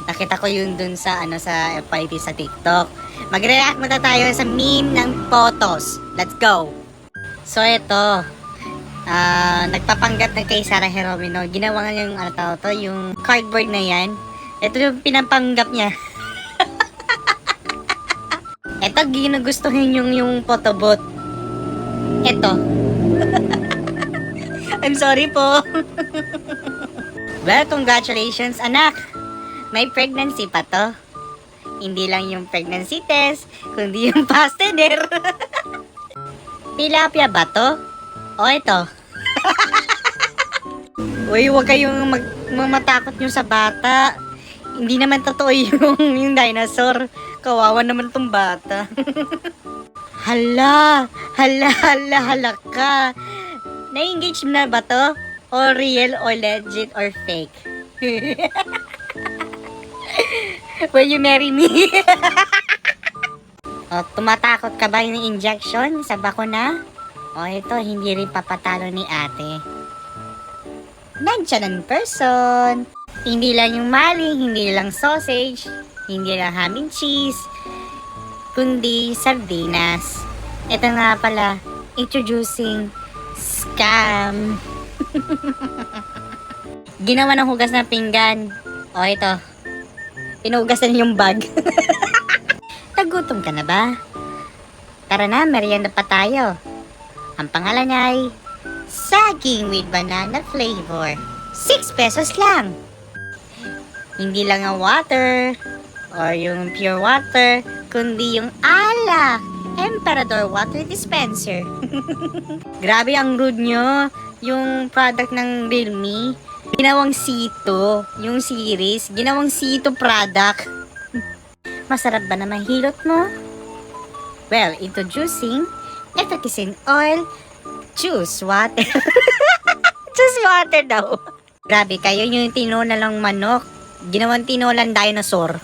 Nakita ko yun dun sa sa FYP sa TikTok. Magre-react muna tayo sa meme ng photos. Let's go. So ito, nagpapanggap na kay Sarah Geronimo. Ginawa nga yung yung cardboard na yan. Ito yung pinapanggap niya. Ito ginugustuhin yung photobot. Ito. I'm sorry po. Well, congratulations anak. May pregnancy pa to. Hindi lang yung pregnancy test, kundi yung fastener. Tilapia ba to? O ito? Uy, huwag kayong matakot nyo sa bata. Hindi naman totoo yung dinosaur. Kawawa naman tong bata. Hala ka. Na-engage na ba to? Or real or legit or fake? Will you marry me? O, tumatakot ka ba yung injection sa bakuna? O, ito, hindi rin papatalo ni ate. Nandiyan ang person. Hindi lang yung maling, hindi lang sausage, hindi lang ham and cheese, kundi sardinas. Ito nga pala, introducing scam. Ginawa ng hugas ng pinggan. O, ito. Pinuhugasan yung bag. Nagutom ka na ba? Tara na, merienda pa tayo. Ang pangalan niya ay saging with banana flavor. 6 pesos lang. Hindi lang ang water or yung pure water, kundi yung alak. Emperador water dispenser. Grabe ang rude nyo. Yung product ng Realme, ginawang Sito. Yung series, ginawang Sito product. Masarap ba na mahilot mo? Well, introducing effervescent oil, juice water. Juice water daw. Grabe kayo, yung tinola lang manok, ginawang tinolang dinosaur.